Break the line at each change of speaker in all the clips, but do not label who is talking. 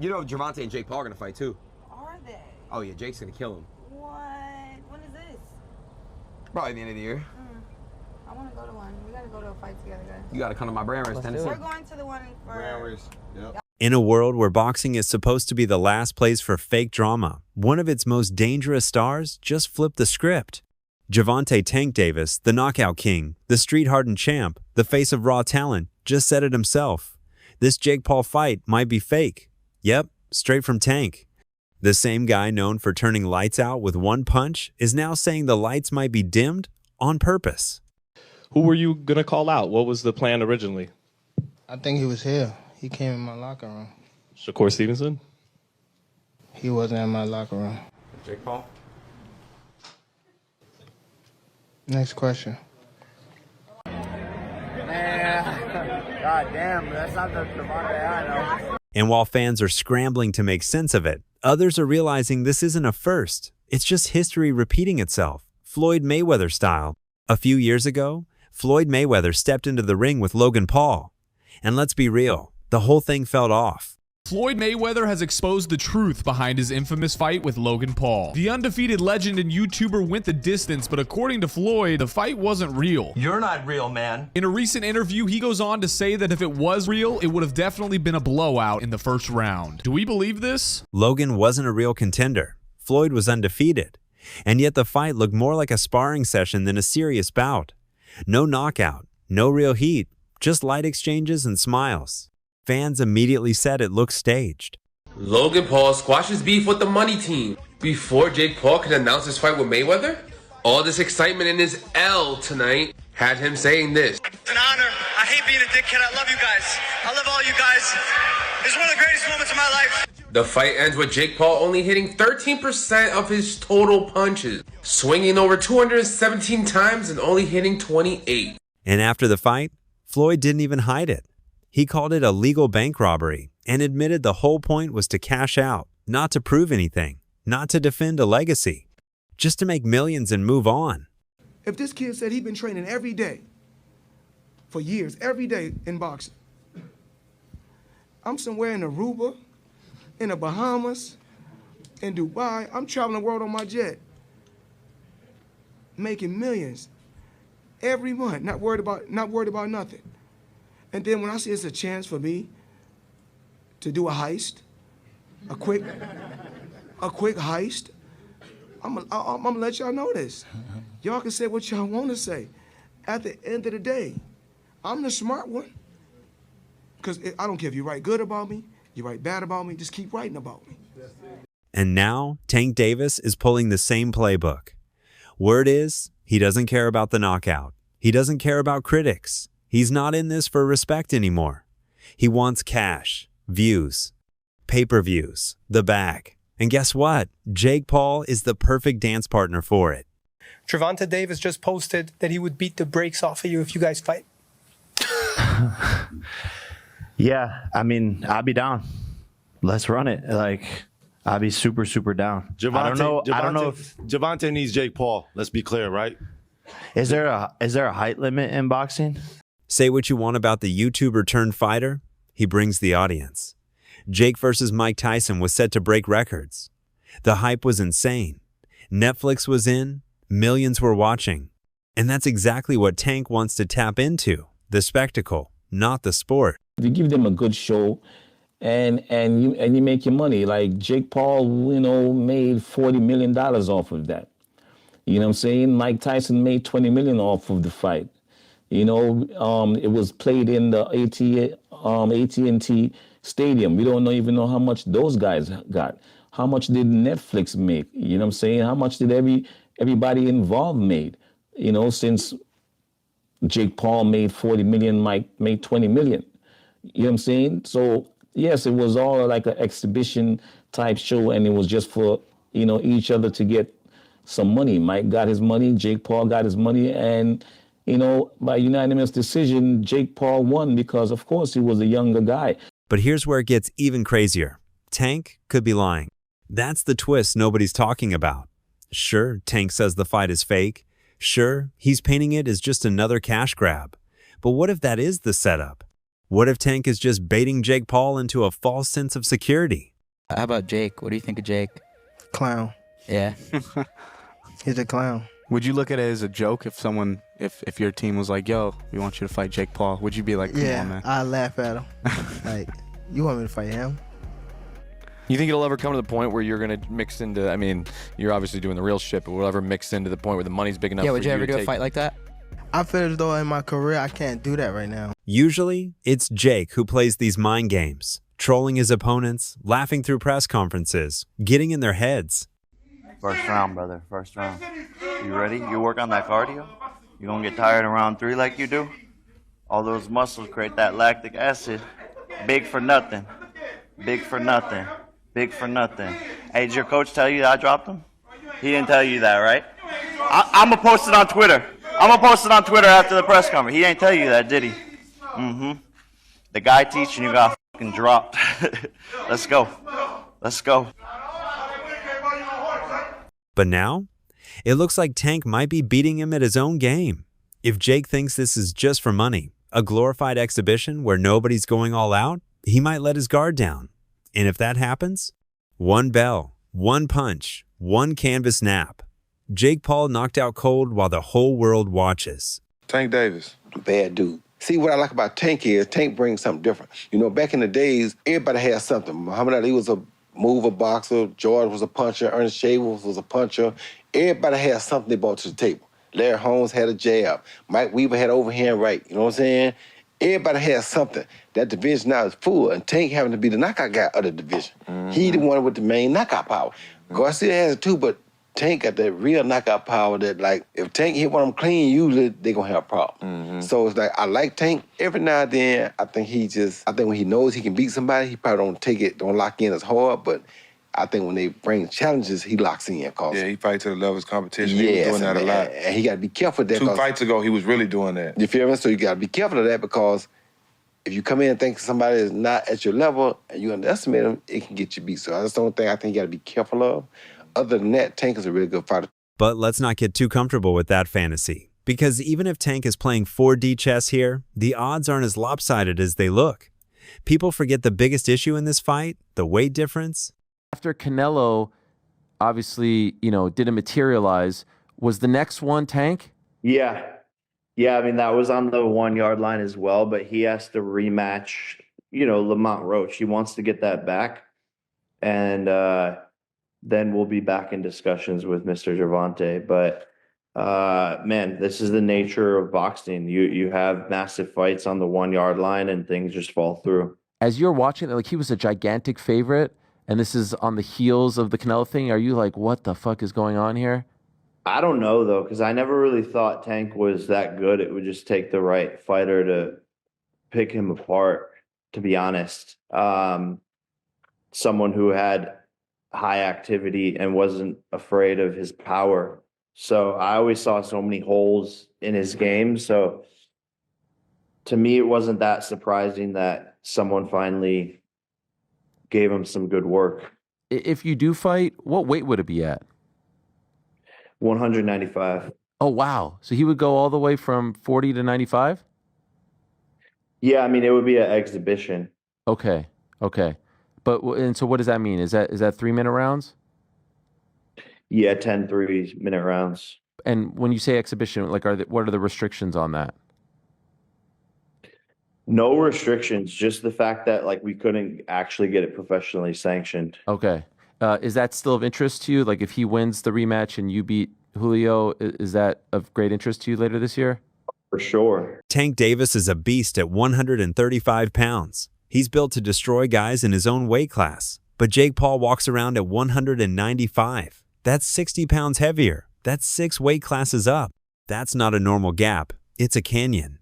You know Gervonta and Jake Paul are gonna fight too.
Are they?
Oh yeah, Jake's gonna kill him.
What? When is this?
Probably the end of the year.
I want to go to one. We gotta go to a fight together, guys.
You gotta come to my Brandwurst, Tennessee.
We're going to the one for
Brandwurst. Yep.
In a world where boxing is supposed to be the last place for fake drama, one of its most dangerous stars just flipped the script. Gervonta "Tank" Davis, the knockout king, the street-hardened champ, the face of raw talent, just said it himself. This Jake Paul fight might be fake. Yep, straight from Tank. The same guy known for turning lights out with one punch is now saying the lights might be dimmed on purpose.
Who were you going to call out? What was the plan originally?
I think he was here. He came in my locker room.
Shakur Stevenson?
He wasn't in my locker room.
Jake Paul.
Next question.
Man, god damn, that's not the Gervonta I know.
And while fans are scrambling to make sense of it, others are realizing this isn't a first. It's just history repeating itself, Floyd Mayweather style. A few years ago, Floyd Mayweather stepped into the ring with Logan Paul. And let's be real, the whole thing felt off.
Floyd Mayweather has exposed the truth behind his infamous fight with Logan Paul. The undefeated legend and YouTuber went the distance, but according to Floyd, the fight wasn't real.
You're not real, man.
In a recent interview, he goes on to say that if it was real, it would have definitely been a blowout in the first round. Do we believe this?
Logan wasn't a real contender. Floyd was undefeated. And yet the fight looked more like a sparring session than a serious bout. No knockout, no real heat, just light exchanges and smiles. Fans immediately said it looked staged.
Logan Paul squashes beef with the money team before Jake Paul could announce his fight with Mayweather. All this excitement in his L tonight had him saying this.
It's an honor. I hate being a dickhead. I love you guys. I love all you guys. This is one of the greatest moments of my life.
The fight ends with Jake Paul only hitting 13% of his total punches, swinging over 217 times and only hitting 28.
And after the fight, Floyd didn't even hide it. He called it a legal bank robbery and admitted the whole point was to cash out, not to prove anything, not to defend a legacy, just to make millions and move on.
If this kid said he'd been training every day for years, every day in boxing, I'm somewhere in Aruba, in the Bahamas, in Dubai. I'm traveling the world on my jet, making millions every month, not worried about nothing. And then when I see it's a chance for me to do a heist, a quick heist, I'm gonna let y'all know this. Y'all can say what y'all want to say. At the end of the day, I'm the smart one. Because I don't care if you write good about me, you write bad about me, just keep writing about me.
And now, Tank Davis is pulling the same playbook. Word is, he doesn't care about the knockout. He doesn't care about critics. He's not in this for respect anymore. He wants cash, views, pay-per-views, the bag. And guess what? Jake Paul is the perfect dance partner for it.
Gervonta Davis just posted that he would beat the brakes off of you if you guys fight.
Yeah, I mean, I'll be down. Let's run it. Like, I'll be super, super down. I don't know if
Gervonta needs Jake Paul. Let's be clear, right?
Is there a height limit in boxing?
Say what you want about the YouTuber turned fighter, he brings the audience. Jake versus Mike Tyson was set to break records. The hype was insane. Netflix was in, millions were watching. And that's exactly what Tank wants to tap into, the spectacle, not the sport.
If you give them a good show and you make your money, like Jake Paul, made $40 million off of that. You know what I'm saying? Mike Tyson made $20 million off of the fight. It was played in the AT&T Stadium. We don't even know how much those guys got. How much did Netflix make? You know what I'm saying? How much did everybody involved made? Since Jake Paul made 40 million, Mike made 20 million. You know what I'm saying? So yes, it was all like an exhibition type show, and it was just for, each other to get some money. Mike got his money, Jake Paul got his money, and by unanimous decision, Jake Paul won because, of course, he was a younger guy.
But here's where it gets even crazier. Tank could be lying. That's the twist nobody's talking about. Sure, Tank says the fight is fake. Sure, he's painting it as just another cash grab. But what if that is the setup? What if Tank is just baiting Jake Paul into a false sense of security?
How about Jake? What do you think of Jake?
Clown.
Yeah.
He's a clown.
Would you look at it as a joke if your team was like, yo, we want you to fight Jake Paul? Would you be like, come on, man?
I laugh at him. Like, you want me to fight him?
You think it'll ever come to the point where you're going to mix into, I mean, you're obviously doing the real shit, but will it ever mix into the point where the money's big enough
Yeah,
for
would you ever do
to
a fight like that?
I feel as though in my career, I can't do that right now.
Usually, it's Jake who plays these mind games, trolling his opponents, laughing through press conferences, getting in their heads.
First round, brother. First round. You ready? You work on that cardio? You gonna get tired in round 3 like you do? All those muscles create that lactic acid. Big for nothing. Big for nothing. Big for nothing. Hey, did your coach tell you that I dropped him? He didn't tell you that, right? I'm gonna post it on Twitter. I'm gonna post it on Twitter after the press conference. He ain't tell you that, did he? Mm-hmm. The guy teaching you got fucking dropped. Let's go. Let's go.
But now, it looks like Tank might be beating him at his own game. If Jake thinks this is just for money, a glorified exhibition where nobody's going all out, he might let his guard down. And if that happens, one bell, one punch, one canvas nap. Jake Paul knocked out cold while the whole world watches.
Tank Davis. Bad dude. See, what I like about Tank is Tank brings something different. You know, back in the days, everybody had something. Muhammad Ali was a mover boxer, George was a puncher, Ernest Shavers was a puncher. Everybody had something they brought to the table. Larry Holmes had a jab. Mike Weaver had overhand right. You know what I'm saying? Everybody has something. That division now is full, and Tank having to be the knockout guy of the division. He the one with the main knockout power. Garcia has it too, but Tank got that real knockout power that, like, if Tank hit one of them clean, usually they gonna have a problem. So it's like, I like Tank. Every now and then, I think when he knows he can beat somebody, he probably don't lock in as hard, but I think when they bring challenges, he locks in. Yeah, he fights to the level of competition. He was doing that a lot. And he got to be careful of that. 2 fights ago, he was really doing that. You feel me? So you got to be careful of that, because if you come in and think somebody is not at your level and you underestimate them, it can get you beat. So that's the only thing I think you got to be careful of. Other than that, Tank is a really good fighter.
But let's not get too comfortable with that fantasy, because even if Tank is playing 4D chess here, the odds aren't as lopsided as they look. People forget the biggest issue in this fight, the weight difference.
After Canelo, obviously, didn't materialize, was the next one Tank?
Yeah. Yeah, I mean, that was on the 1 yard line as well, but he has to rematch, Lamont Roach. He wants to get that back. And then we'll be back in discussions with Mr. Gervonta. But, man, this is the nature of boxing. You have massive fights on the 1 yard line and things just fall through.
As you're watching, he was a gigantic favorite, and this is on the heels of the Canelo thing. Are you like, what the fuck is going on here?
I don't know, though, because I never really thought Tank was that good. It would just take the right fighter to pick him apart, to be honest. Someone who had high activity and wasn't afraid of his power. So I always saw so many holes in his game. So to me, it wasn't that surprising that someone finally gave him some good work.
If you do fight, what weight would it be at?
195.
Oh, wow. So he would go all the way from 40 to 95?
Yeah, I mean, it would be an exhibition.
Okay. And so what does that mean? Is that 3-minute rounds?
Yeah, 10 3-minute rounds.
And when you say exhibition, what are the restrictions on that?
No restrictions, just the fact that we couldn't actually get it professionally sanctioned.
Okay. Is that still of interest to you? Like, if he wins the rematch and you beat Julio, is that of great interest to you later this year?
For sure.
Tank Davis is a beast at 135 pounds. He's built to destroy guys in his own weight class. But Jake Paul walks around at 195. That's 60 pounds heavier. That's 6 weight classes up. That's not a normal gap. It's a canyon.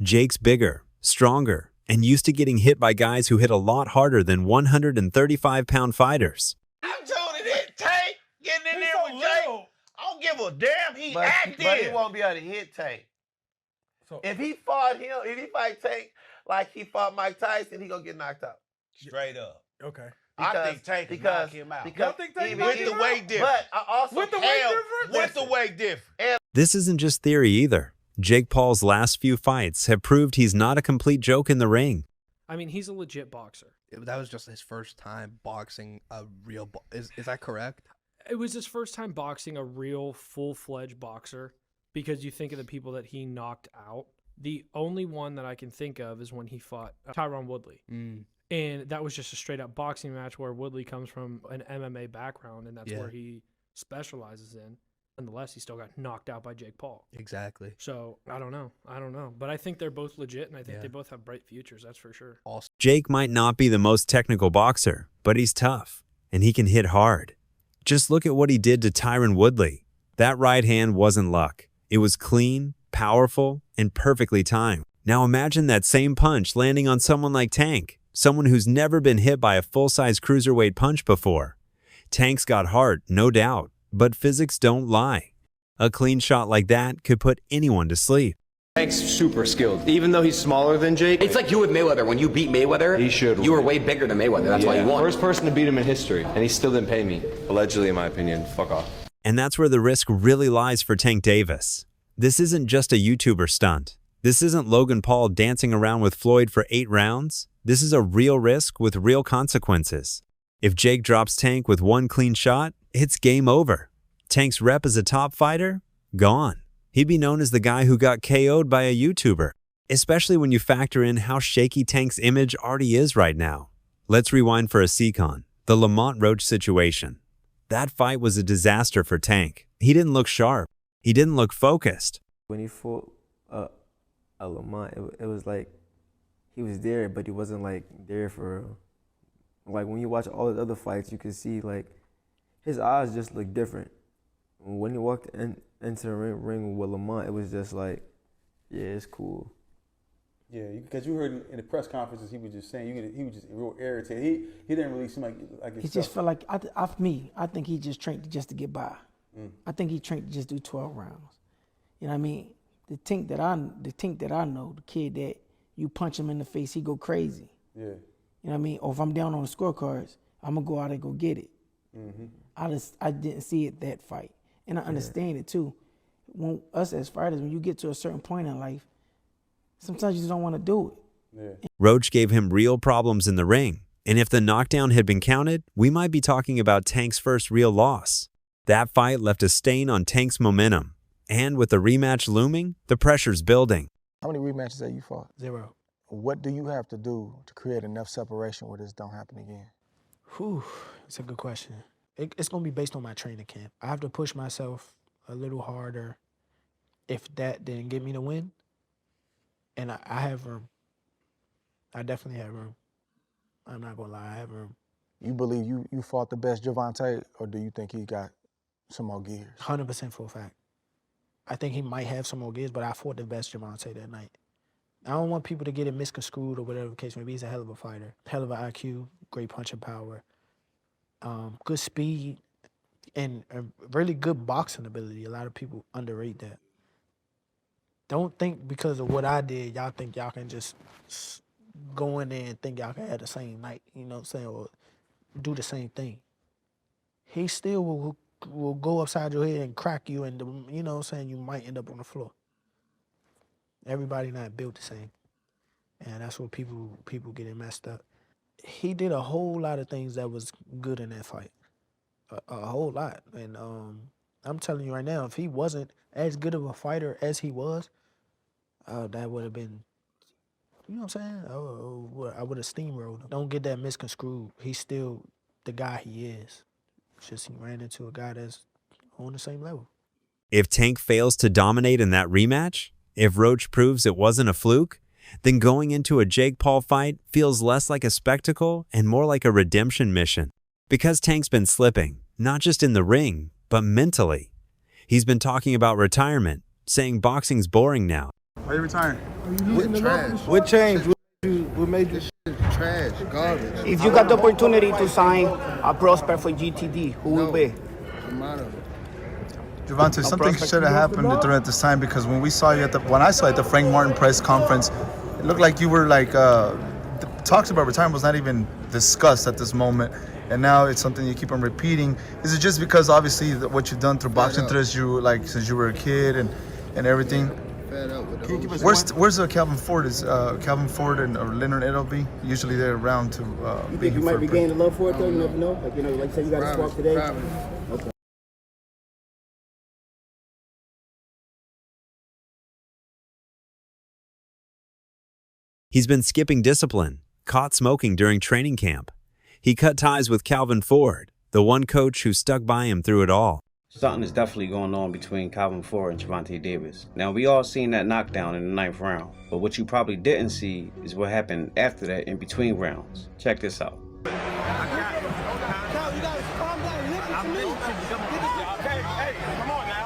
Jake's bigger, stronger, and used to getting hit by guys who hit a lot harder than 135-pound fighters.
I'm telling you that Tank getting in there with Jake. I don't give a damn. He active.
But he won't be able to hit Tank.
So, if he fight Tank like he fought Mike Tyson, he gonna get knocked out. Straight up.
Okay.
I think Tank can knock him out. Because with the weight difference. But I also with the weight difference.
This isn't just theory either. Jake Paul's last few fights have proved he's not a complete joke in the ring.
I mean, he's a legit boxer.
That was just his first time boxing a real. Is that correct?
It was his first time boxing a real full-fledged boxer, because you think of the people that he knocked out. The only one that I can think of is when he fought Tyron Woodley. And that was just a straight-up boxing match where Woodley comes from an MMA background, and that's where he specializes in. Nonetheless, he still got knocked out by Jake Paul.
Exactly.
So, I don't know. But I think they're both legit, and I think they both have bright futures, that's for sure.
Jake might not be the most technical boxer, but he's tough, and he can hit hard. Just look at what he did to Tyron Woodley. That right hand wasn't luck. It was clean, powerful, and perfectly timed. Now imagine that same punch landing on someone like Tank, someone who's never been hit by a full-size cruiserweight punch before. Tank's got heart, no doubt, but physics don't lie. A clean shot like that could put anyone to sleep.
Tank's super skilled, even though he's smaller than Jake.
It's like you with Mayweather. When you beat Mayweather, you were way bigger than Mayweather. That's why you won.
First person to beat him in history, and he still didn't pay me. Allegedly, in my opinion. Fuck off.
And that's where the risk really lies for Tank Davis. This isn't just a YouTuber stunt. This isn't Logan Paul dancing around with Floyd for 8 rounds. This is a real risk with real consequences. If Jake drops Tank with one clean shot, it's game over. Tank's rep as a top fighter? Gone. He'd be known as the guy who got KO'd by a YouTuber, especially when you factor in how shaky Tank's image already is right now. Let's rewind for a second. The Lamont Roach situation. That fight was a disaster for Tank. He didn't look sharp. He didn't look focused.
When he fought Lamont, it was like he was there, but he wasn't like there for real. Like when you watch all the other fights, you can see like his eyes just look different. When he walked into the ring with Lamont, it was just like, yeah, it's cool.
Yeah, because you heard in the press conferences, he was just saying he was just real irritated. He didn't really seem like
He just felt like I think he just trained just to get by. I think he trained to just do 12 rounds. You know what I mean? The Tink that I know, the kid that you punch him in the face, he go crazy.
Yeah.
You know what I mean? Or if I'm down on the scorecards, I'm gonna go out and go get it. I didn't see it that fight, and I understand it too. When us as fighters, when you get to a certain point in life, sometimes you just don't want to do it.
Roach gave him real problems in the ring, and if the knockdown had been counted, we might be talking about Tank's first real loss. That fight left a stain on Tank's momentum, and with the rematch looming, the pressure's building.
How many rematches have you fought?
0.
What do you have to do to create enough separation where this don't happen again?
Whew, it's a good question. It's going to be based on my training camp. I have to push myself a little harder. If that didn't get me the win, and I have room. I definitely have room. I'm not going to lie, I have room.
You believe you fought the best Gervonta, or do you think he got some more gears?
100% for a fact. I think he might have some more gears, but I fought the best Gervonta that night. I don't want people to get it misconstrued or whatever the case may be. He's a hell of a fighter. Hell of an IQ, great punching power, good speed, and a really good boxing ability. A lot of people underrate that. Don't think because of what I did, y'all think y'all can just go in there and think y'all can have the same night, you know what I'm saying, or do the same thing. He still will go upside your head and crack you, and you know what I'm saying, you might end up on the floor. Everybody not built the same, and that's what people getting messed up. He did a whole lot of things that was good in that fight, a whole lot. And I'm telling you right now, if he wasn't as good of a fighter as he was, that would have been, you know what I'm saying? I would have steamrolled him. Don't get that misconstrued. He's still the guy he is. It's just he ran into a guy that's on the same level.
If Tank fails to dominate in that rematch, if Roach proves it wasn't a fluke, then going into a Jake Paul fight feels less like a spectacle and more like a redemption mission. Because Tank's been slipping, not just in the ring, but mentally. He's been talking about retirement, saying boxing's boring now.
Are you retiring?
What trash?
What changed?
What made you?
Trash, garbage.
If you got the opportunity to sign a prospect for GTD, who will be?
Gervonta, something should have happened during this time, because when I saw you at the Frank Martin press conference, it looked like you were like talks about retirement was not even discussed at this moment, and now it's something you keep on repeating. Is it just because obviously what you've done through boxing since you were a kid and everything?
fed up with the
Can you give
whole
us
shit.
Where's Calvin Ford? Is Calvin Ford and or Leonard Edelby? Usually they're around to.
You think you might be gaining love for it though? You never know. Like like you said, you got to swap today. Okay.
He's been skipping discipline, caught smoking during training camp. He cut ties with Calvin Ford, the one coach who stuck by him through it all.
Something is definitely going on between Calvin Ford and Gervonta Davis. Now, we all seen that knockdown in the 9th round, but what you probably didn't see is what happened after that in between rounds. Check this out.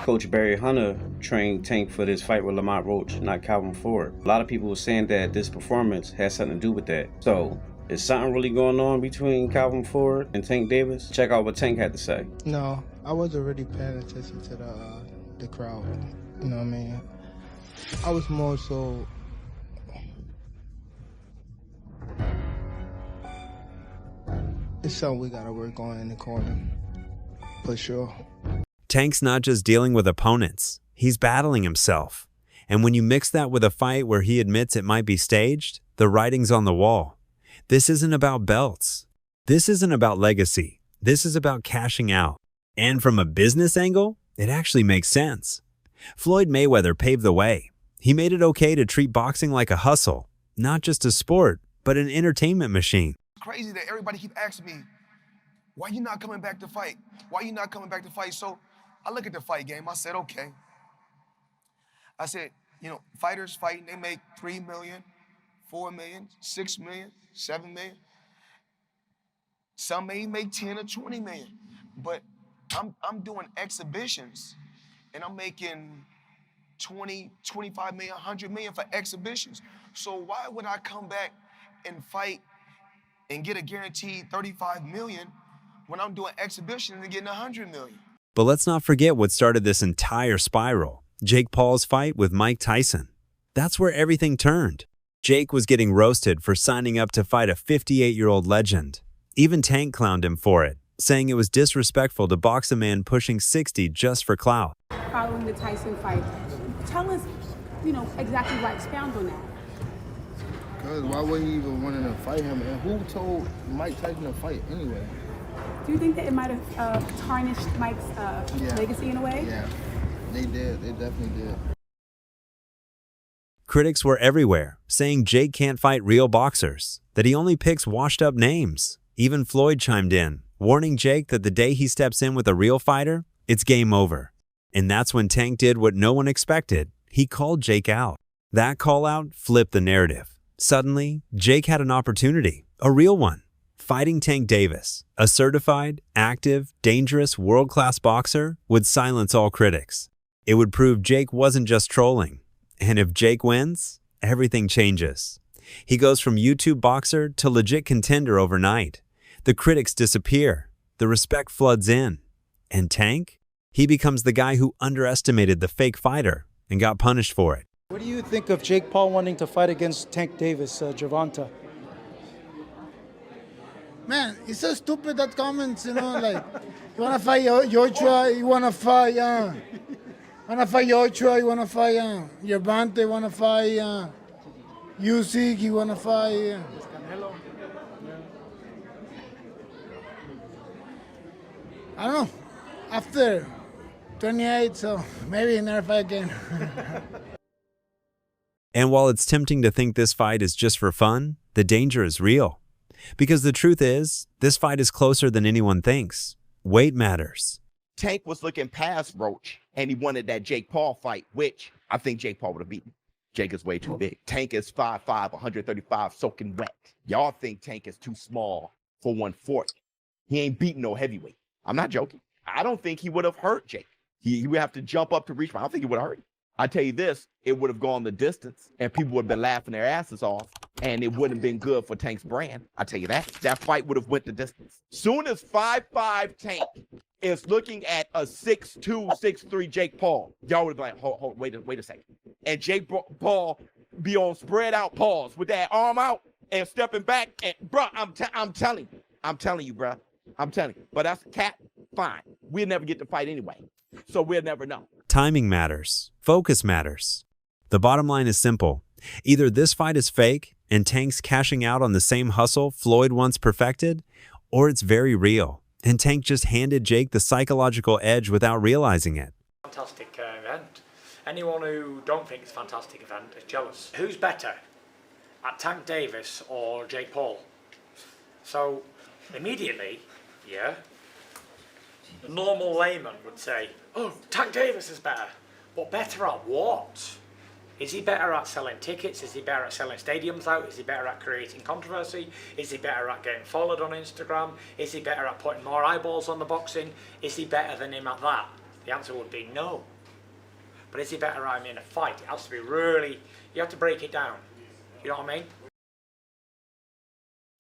Coach Barry Hunter trained Tank for this fight with Lamont Roach, not Calvin Ford. A lot of people were saying that this performance has something to do with that. So, is something really going on between Calvin Ford and Tank Davis? Check out what Tank had to say.
No, I wasn't really paying attention to the crowd. You know what I mean? I was more so. It's something we gotta work on in the corner, for sure.
Tank's not just dealing with opponents, he's battling himself. And when you mix that with a fight where he admits it might be staged, the writing's on the wall. This isn't about belts. This isn't about legacy. This is about cashing out. And from a business angle, it actually makes sense. Floyd Mayweather paved the way. He made it okay to treat boxing like a hustle, not just a sport, but an entertainment machine.
It's crazy that everybody keep asking me, why you not coming back to fight? Why you not coming back to fight? So I look at the fight game. I said, okay. I said, fighters fighting, they make $3 million, $4 million, $6 million, $7 million. Some may make 10 or 20 million. But I'm doing exhibitions and I'm making 20, 25 million, 100 million for exhibitions. So why would I come back and fight and get a guaranteed 35 million when I'm doing exhibitions and getting 100 million?
But let's not forget what started this entire spiral. Jake Paul's fight with Mike Tyson. That's where everything turned. Jake was getting roasted for signing up to fight a 58-year-old legend. Even Tank clowned him for it, saying it was disrespectful to box a man pushing 60 just for clout.
Following the Tyson fight, tell us, exactly why, expound on that.
Because why wouldn't you even want to fight him? And who told Mike Tyson to fight anyway?
Do you think that it might have tarnished Mike's legacy in a way?
Yeah, they did. They definitely did.
Critics were everywhere, saying Jake can't fight real boxers, that he only picks washed-up names. Even Floyd chimed in, warning Jake that the day he steps in with a real fighter, it's game over. And that's when Tank did what no one expected. He called Jake out. That call-out flipped the narrative. Suddenly, Jake had an opportunity, a real one. Fighting Tank Davis, a certified, active, dangerous, world-class boxer, would silence all critics. It would prove Jake wasn't just trolling. And if Jake wins, everything changes. He goes from YouTube boxer to legit contender overnight. The critics disappear. The respect floods in. And Tank? He becomes the guy who underestimated the fake fighter and got punished for it.
What do you think of Jake Paul wanting to fight against Tank Davis, Gervonta?
Man, it's so stupid that comments, like, you wanna fight Joshua, you wanna fight, Joshua, you wanna fight, Gervonta, you wanna fight, Usyk, you wanna fight, I don't know, after 28, so maybe never fight again.
And while it's tempting to think this fight is just for fun, the danger is real. Because the truth is, this fight is closer than anyone thinks. Weight matters.
Tank was looking past Roach, and he wanted that Jake Paul fight, which I think Jake Paul would have beaten. Jake is way too big. Tank is 5'5", 135, soaking wet. Y'all think Tank is too small for 140. He ain't beating no heavyweight. I'm not joking. I don't think he would have hurt Jake. He would have to jump up to reach, but I don't think he would have hurt him. I tell you this, it would have gone the distance, and people would have been laughing their asses off, and it wouldn't have been good for Tank's brand. I tell you that. That fight would have went the distance. Soon as 5'5" Tank is looking at a 6'2", 6'3" Jake Paul, y'all would have been like, wait a second. And Jake Paul be on spread out paws with that arm out and stepping back. And bro, I'm telling you, bro. I'm telling you. But that's a cat. Fine. We'll never get to fight anyway. So we'll never know.
Timing matters. Focus matters. The bottom line is simple. Either this fight is fake and Tank's cashing out on the same hustle Floyd once perfected, or it's very real and Tank just handed Jake the psychological edge without realizing it.
Fantastic event. Anyone who don't think it's a fantastic event is jealous. Who's better, at Tank Davis or Jake Paul? So immediately, yeah, normal layman would say, oh, Tank Davis is better. But better at what? Is he better at selling tickets? Is he better at selling stadiums out? Is he better at creating controversy? Is he better at getting followed on Instagram? Is he better at putting more eyeballs on the boxing? Is he better than him at that? The answer would be no. But is he better at him in a fight? It has to be really, you have to break it down. You know what I mean?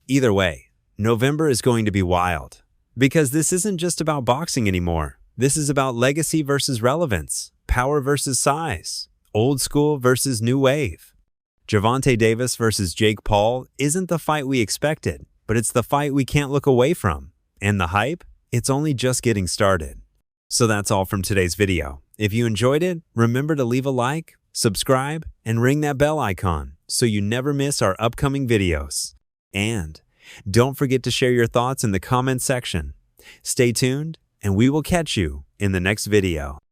Either way, November is going to be wild. Because this isn't just about boxing anymore. This is about legacy versus relevance, power versus size, old school versus new wave. Gervonta Davis versus Jake Paul isn't the fight we expected, but it's the fight we can't look away from. And the hype? It's only just getting started. So that's all from today's video. If you enjoyed it, remember to leave a like, subscribe, and ring that bell icon so you never miss our upcoming videos. And don't forget to share your thoughts in the comments section. Stay tuned, and we will catch you in the next video.